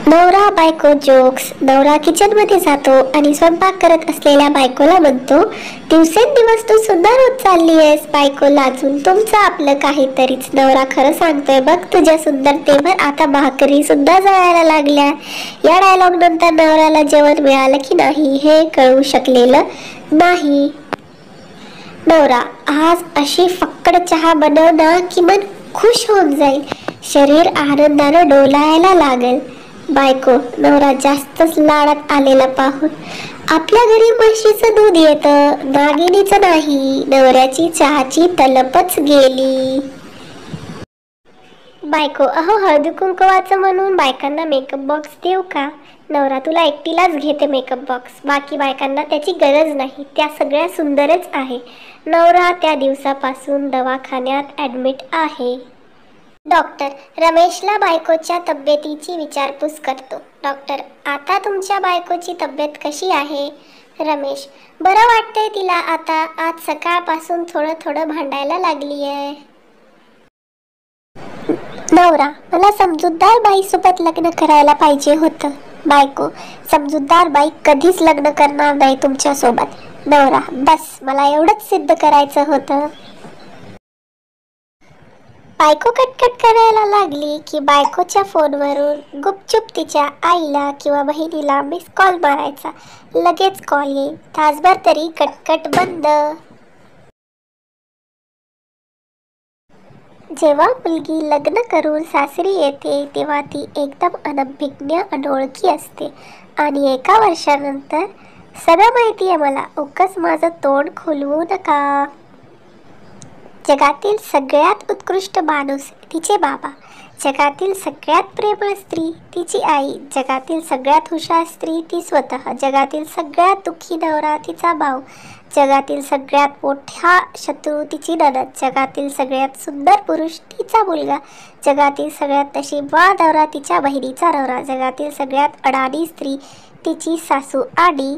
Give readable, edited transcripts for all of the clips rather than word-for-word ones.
नवरा बायको जोक्स. नवरा किचन मध्ये जातो आणि स्वयंपाक करत असलेल्या बायकोला म्हणतो, दिवसेंदिवस तू सुंदर होत चालली आहेस. बायको लाजून, तुमचं आपलं काहीतरीच. नवरा खरं सांगतोय, बघ तुझ्या सुंदरतेवर आता भाकरी सुद्धा जळायला लागल्या. या डायलॉग नंतर नवऱ्याला जेवण मिळालं की नाही हे कळू शकलेलं नाही. नवरा, आज अशी फक्कड चहा बनव ना की मन खुश होऊन जाईल. शरीर आनंदानं डोलायला लागेल. बायको, नवरा जास्तच लाडात आलेला पाहून, आपल्या घरी म्हशीचं दूध येतं, नागिनीचं नाही. नवऱ्याची चहाची तलपच गेली. बायको, अहो हळदी कुंकवाचं म्हणून बायकांना मेकअप बॉक्स देऊ का? नवरा, तुला एकटीलाच घेते मेकअप बॉक्स, बाकी बायकांना त्याची गरज नाही, त्या सगळ्या सुंदरच आहे. नवरा त्या दिवसापासून दवाखान्यात ॲडमिट आहे. डॉक्टर रमेशला बायकोच्या तब्येतीची विचारपूस करतो. डॉक्टर, आता तुमच्या बायकोची तब्येत कशी आहे? रमेश, बरं वाटतंय तिला आता. आज सकाळपासून थोडं थोडं भांडायला लागली आहे. नवरा, मला समजूतदार बाईसोबत लग्न करायला पाहिजे होतं. बायको, समजूतदार बाई कधीच लग्न करणार नाही तुमच्या सोबत. नवरा, बस मला एवढंच सिद्ध करायचं होतं. बायको कटकट करायला लागली की बायकोच्या फोनवरून गुपचूप तिच्या आईला किंवा बहिणीला मिस कॉल मारायचा. लगेच कॉल येईल. तासभर तरी कटकट बंद. जेव्हा मुलगी लग्न करून सासरी येते तेव्हा ती एकदम अनभिज्ञ अनोळखी असते आणि एका वर्षानंतर, सगळं माहिती आहे मला, उगाच माझं तोंड खुलवू नका. जगातील सगळ्यात उत्कृष्ट माणूस तिचे बाबा, जगातील सगळ्यात प्रेमळ स्त्री तिची आई, जगातील सगळ्यात हुशार स्त्री ती स्वतः, जगातील सगळ्यात दुःखी नवरा तिचा भाऊ, जगातील सगळ्यात मोठा शत्रू तिची नणद, जगातील सगळ्यात सुंदर पुरुष तिचा मुलगा, जगातील सगळ्यात नशीबवान नवरा तिच्या बहिणीचा नवरा, जगातील सगळ्यात अडाणी स्त्री तिची सासू आणि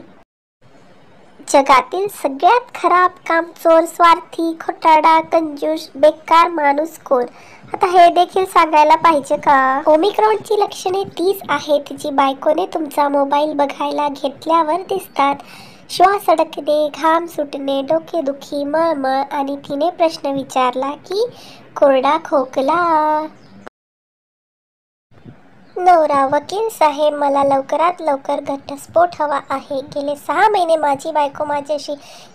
जगातील सगळ्यात खराब, कामचोर, स्वार्थी, खोटारडा, कंजूस, बेकार माणूस कोण? आता हे देखील सांगायला पाहिजे का? ओमिक्रॉनची लक्षणे तीच आहेत जी बायकोने तुमचा मोबाईल बघायला घेतल्यावर दिसतात. श्वास अडकणे, घाम सुटणे, डोकेदुखी, मळमळ आणि तिने प्रश्न विचारला की कोरडा खोकला. नवरा, वकील साहेब, मला लवकरात लवकर घटस्फोट हवा आहे. गेले 6 महिने माझी बायको माझ्याशी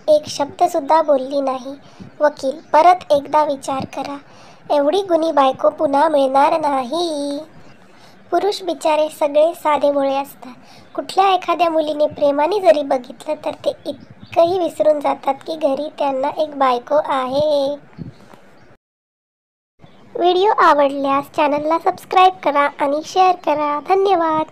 एक शब्द सुद्धा बोलली नाही. वकील, परत एकदा विचार करा. एवढी गुणी बायको पुन्हा मिळणार नाही. पुरुष बिचारे सगळे साधेभोळे असतात. कुठल्या एखाद्या मुलीने प्रेमाने जरी बघितलं तर ते इतकंही विसरून जातात की घरी त्यांना एक बायको आहे. व्हिडिओ आवडल्यास चॅनलला सबस्क्राईब करा आणि शेअर करा. धन्यवाद.